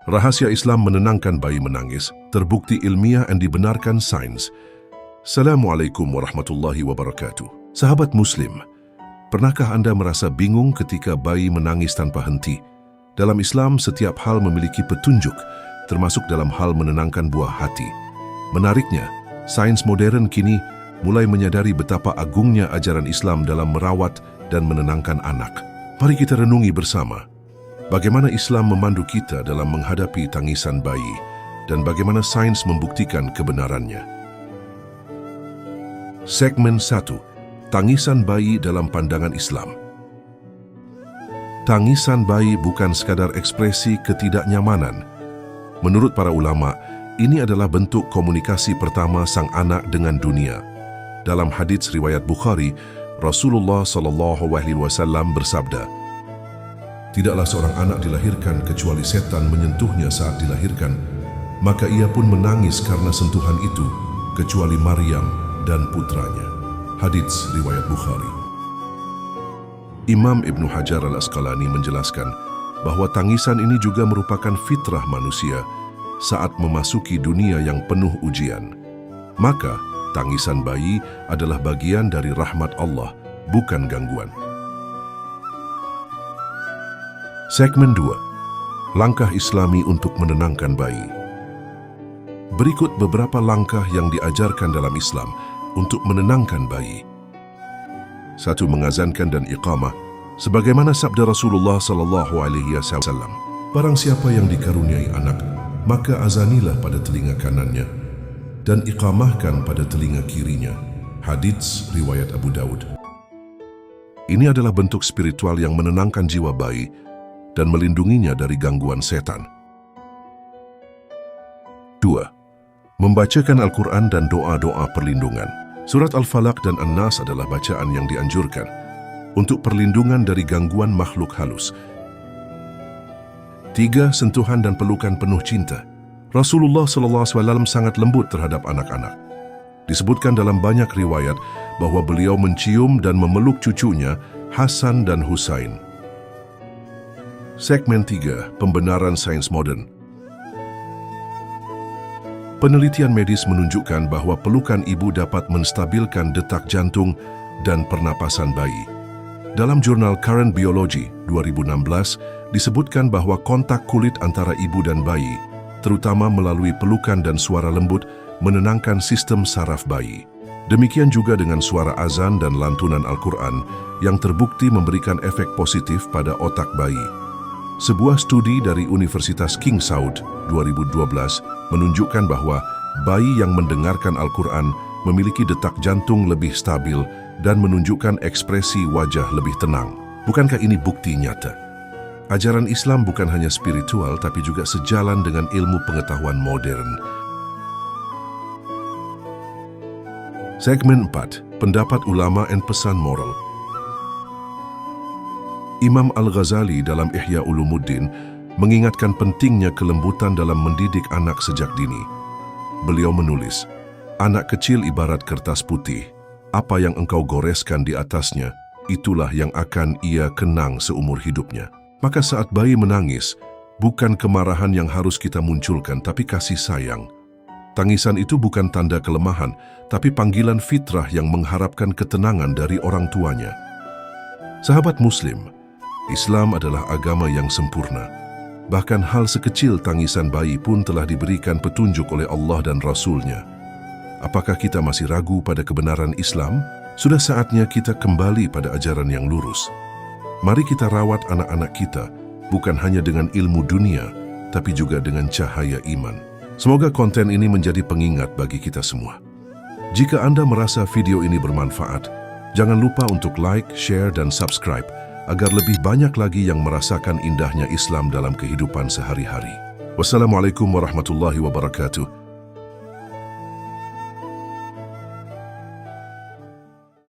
Rahasia Islam menenangkan bayi menangis, terbukti ilmiah dan dibenarkan sains. Assalamualaikum warahmatullahi wabarakatuh. Sahabat Muslim, pernahkah Anda merasa bingung ketika bayi menangis tanpa henti? Dalam Islam, setiap hal memiliki petunjuk, termasuk dalam hal menenangkan buah hati. Menariknya, sains modern kini mulai menyadari betapa agungnya ajaran Islam dalam merawat dan menenangkan anak. Mari kita renungi bersama bagaimana Islam memandu kita dalam menghadapi tangisan bayi dan bagaimana sains membuktikan kebenarannya. Segmen 1. Tangisan bayi dalam pandangan Islam. Tangisan bayi bukan sekadar ekspresi ketidaknyamanan. Menurut para ulama, ini adalah bentuk komunikasi pertama sang anak dengan dunia. Dalam hadits riwayat Bukhari, Rasulullah SAW bersabda, "Tidaklah seorang anak dilahirkan kecuali setan menyentuhnya saat dilahirkan, maka ia pun menangis karena sentuhan itu, kecuali Maryam dan putranya." Hadits riwayat Bukhari. Imam Ibnu Hajar al-Asqalani menjelaskan bahwa tangisan ini juga merupakan fitrah manusia saat memasuki dunia yang penuh ujian. Maka, tangisan bayi adalah bagian dari rahmat Allah, bukan gangguan. Segmen 2. Langkah Islami untuk menenangkan bayi. Berikut beberapa langkah yang diajarkan dalam Islam untuk menenangkan bayi. 1. Mengazankan dan iqamah. Sebagaimana sabda Rasulullah SAW, "Barang siapa yang dikaruniai anak, maka azanilah pada telinga kanannya dan iqamahkan pada telinga kirinya." Hadits riwayat Abu Daud. Ini adalah bentuk spiritual yang menenangkan jiwa bayi dan melindunginya dari gangguan setan. 2. Membacakan Al-Quran dan doa-doa perlindungan. Surat Al-Falaq dan An-Nas adalah bacaan yang dianjurkan untuk perlindungan dari gangguan makhluk halus. 3. Sentuhan dan pelukan penuh cinta. Rasulullah SAW sangat lembut terhadap anak-anak. Disebutkan dalam banyak riwayat bahwa beliau mencium dan memeluk cucunya, Hasan dan Husain. Segmen 3. Pembenaran sains modern. Penelitian medis menunjukkan bahwa pelukan ibu dapat menstabilkan detak jantung dan pernapasan bayi. Dalam jurnal Current Biology 2016 disebutkan bahwa kontak kulit antara ibu dan bayi, terutama melalui pelukan dan suara lembut, menenangkan sistem saraf bayi. Demikian juga dengan suara azan dan lantunan Al-Quran yang terbukti memberikan efek positif pada otak bayi. Sebuah studi dari Universitas King Saud 2012 menunjukkan bahwa bayi yang mendengarkan Al-Quran memiliki detak jantung lebih stabil dan menunjukkan ekspresi wajah lebih tenang. Bukankah ini bukti nyata? Ajaran Islam bukan hanya spiritual, tapi juga sejalan dengan ilmu pengetahuan modern. Segmen 4. Pendapat ulama dan pesan moral. Imam Al-Ghazali dalam Ihya Ulumuddin mengingatkan pentingnya kelembutan dalam mendidik anak sejak dini. Beliau menulis, "Anak kecil ibarat kertas putih. Apa yang engkau goreskan di atasnya, itulah yang akan ia kenang seumur hidupnya." Maka saat bayi menangis, bukan kemarahan yang harus kita munculkan, tapi kasih sayang. Tangisan itu bukan tanda kelemahan, tapi panggilan fitrah yang mengharapkan ketenangan dari orang tuanya. Sahabat Muslim, Islam adalah agama yang sempurna. Bahkan hal sekecil tangisan bayi pun telah diberikan petunjuk oleh Allah dan Rasul-Nya. Apakah kita masih ragu pada kebenaran Islam? Sudah saatnya kita kembali pada ajaran yang lurus. Mari kita rawat anak-anak kita, bukan hanya dengan ilmu dunia, tapi juga dengan cahaya iman. Semoga konten ini menjadi pengingat bagi kita semua. Jika Anda merasa video ini bermanfaat, jangan lupa untuk like, share, dan subscribe, agar lebih banyak lagi yang merasakan indahnya Islam dalam kehidupan sehari-hari. Wassalamualaikum warahmatullahi wabarakatuh.